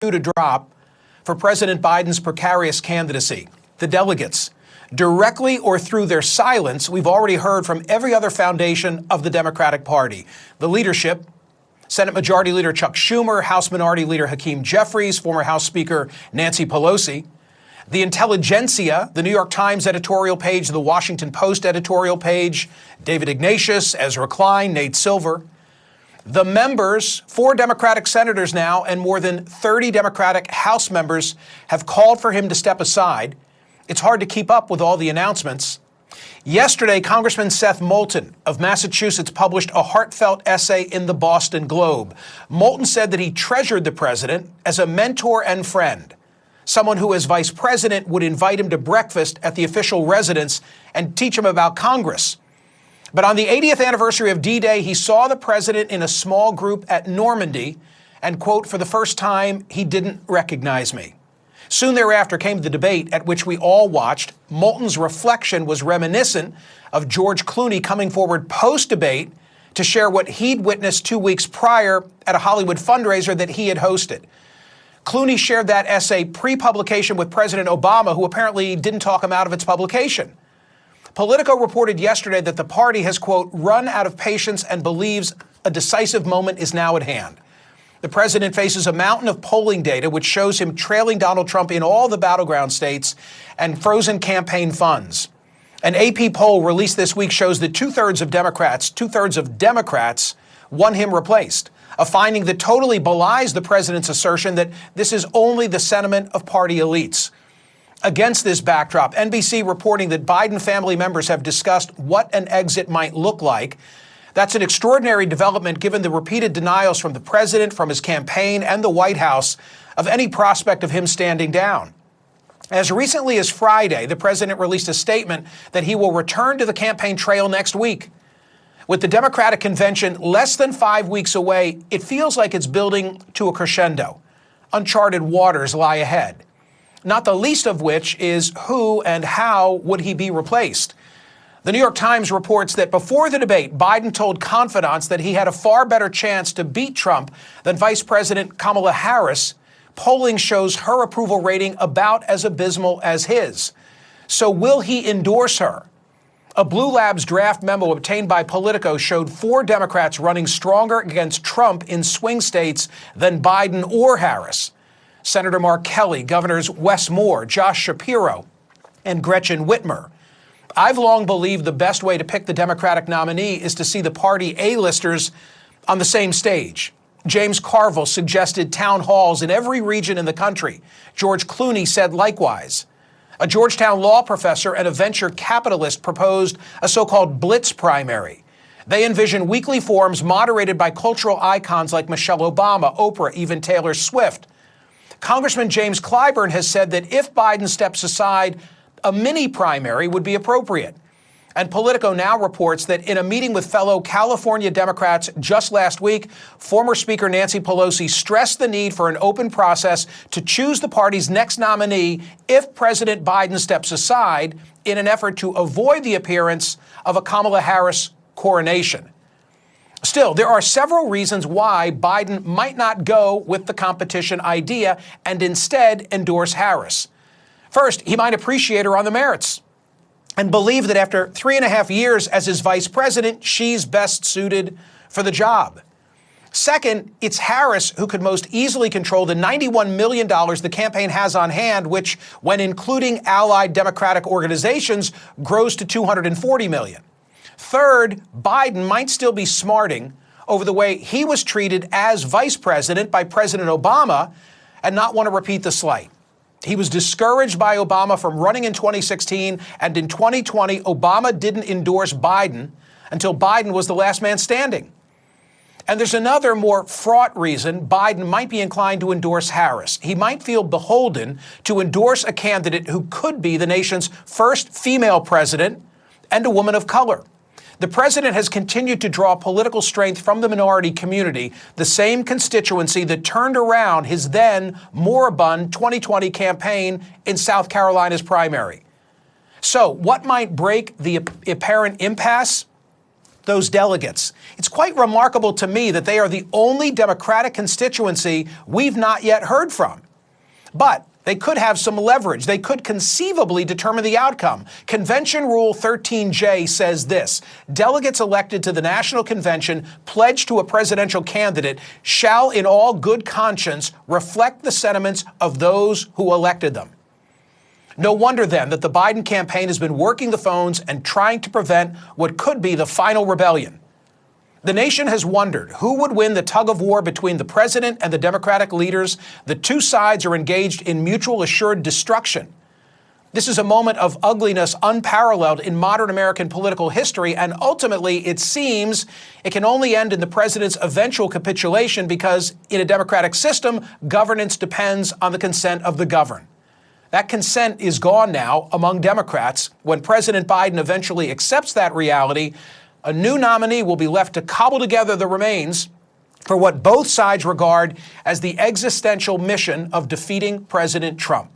to drop for President Biden's precarious candidacy. The delegates, directly or through their silence, we've already heard from every other foundation of the Democratic Party. The leadership, Senate Majority Leader Chuck Schumer, House Minority Leader Hakeem Jeffries, former House Speaker Nancy Pelosi, the intelligentsia, the New York Times editorial page, the Washington Post editorial page, David Ignatius, Ezra Klein, Nate Silver. The members, 4 Democratic senators now, and more than 30 Democratic House members have called for him to step aside. It's hard to keep up with all the announcements. Yesterday, Congressman Seth Moulton of Massachusetts published a heartfelt essay in the Boston Globe. Moulton said that he treasured the president as a mentor and friend, someone who as vice president would invite him to breakfast at the official residence and teach him about Congress. But on the 80th anniversary of D-Day, he saw the president in a small group at Normandy and, quote, "For the first time, he didn't recognize me." Soon thereafter came the debate at which we all watched. Moulton's reflection was reminiscent of George Clooney coming forward post-debate to share what he'd witnessed 2 weeks prior at a Hollywood fundraiser that he had hosted. Clooney shared that essay pre-publication with President Obama, who apparently didn't talk him out of its publication. Politico reported yesterday that the party has, quote, "run out of patience and believes a decisive moment is now at hand." The president faces a mountain of polling data which shows him trailing Donald Trump in all the battleground states and frozen campaign funds. An AP poll released this week shows that two-thirds of Democrats want him replaced, a finding that totally belies the president's assertion that this is only the sentiment of party elites. Against this backdrop, NBC reporting that Biden family members have discussed what an exit might look like. That's an extraordinary development given the repeated denials from the president, from his campaign, and the White House of any prospect of him standing down. As recently as Friday, the president released a statement that he will return to the campaign trail next week. With the Democratic convention less than 5 weeks away, it feels like it's building to a crescendo. Uncharted waters lie ahead, not the least of which is who and how would he be replaced. The New York Times reports that before the debate, Biden told confidants that he had a far better chance to beat Trump than Vice President Kamala Harris. Polling shows her approval rating about as abysmal as his. So will he endorse her? A Blue Labs draft memo obtained by Politico showed 4 Democrats running stronger against Trump in swing states than Biden or Harris. Senator Mark Kelly, Governors Wes Moore, Josh Shapiro, and Gretchen Whitmer. I've long believed the best way to pick the Democratic nominee is to see the party A-listers on the same stage. James Carville suggested town halls in every region in the country. George Clooney said likewise. A Georgetown law professor and a venture capitalist proposed a so-called blitz primary. They envision weekly forums moderated by cultural icons like Michelle Obama, Oprah, even Taylor Swift. Congressman James Clyburn has said that if Biden steps aside, a mini primary would be appropriate. And Politico now reports that in a meeting with fellow California Democrats just last week, former Speaker Nancy Pelosi stressed the need for an open process to choose the party's next nominee if President Biden steps aside in an effort to avoid the appearance of a Kamala Harris coronation. Still, there are several reasons why Biden might not go with the competition idea and instead endorse Harris. First, he might appreciate her on the merits and believe that after 3.5 years as his vice president, she's best suited for the job. Second, it's Harris who could most easily control the $91 million the campaign has on hand, which, when including allied Democratic organizations, grows to $240 million. Third, Biden might still be smarting over the way he was treated as vice president by President Obama and not want to repeat the slight. He was discouraged by Obama from running in 2016, and in 2020, Obama didn't endorse Biden until Biden was the last man standing. And there's another more fraught reason Biden might be inclined to endorse Harris. He might feel beholden to endorse a candidate who could be the nation's first female president and a woman of color. The president has continued to draw political strength from the minority community, the same constituency that turned around his then moribund 2020 campaign in South Carolina's primary. So what might break the apparent impasse? those delegates. It's quite remarkable to me that they are the only Democratic constituency we've not yet heard from. But they could have some leverage. They could conceivably determine the outcome. Convention Rule 13J says this: delegates elected to the National Convention pledged to a presidential candidate shall in all good conscience reflect the sentiments of those who elected them. No wonder then that the Biden campaign has been working the phones and trying to prevent what could be the final rebellion. The nation has wondered who would win the tug of war between the president and the Democratic leaders. The two sides are engaged in mutual assured destruction. This is a moment of ugliness unparalleled in modern American political history, and ultimately, it seems, it can only end in the president's eventual capitulation because in a democratic system, governance depends on the consent of the governed. That consent is gone now among Democrats. When President Biden eventually accepts that reality, a new nominee will be left to cobble together the remains for what both sides regard as the existential mission of defeating President Trump.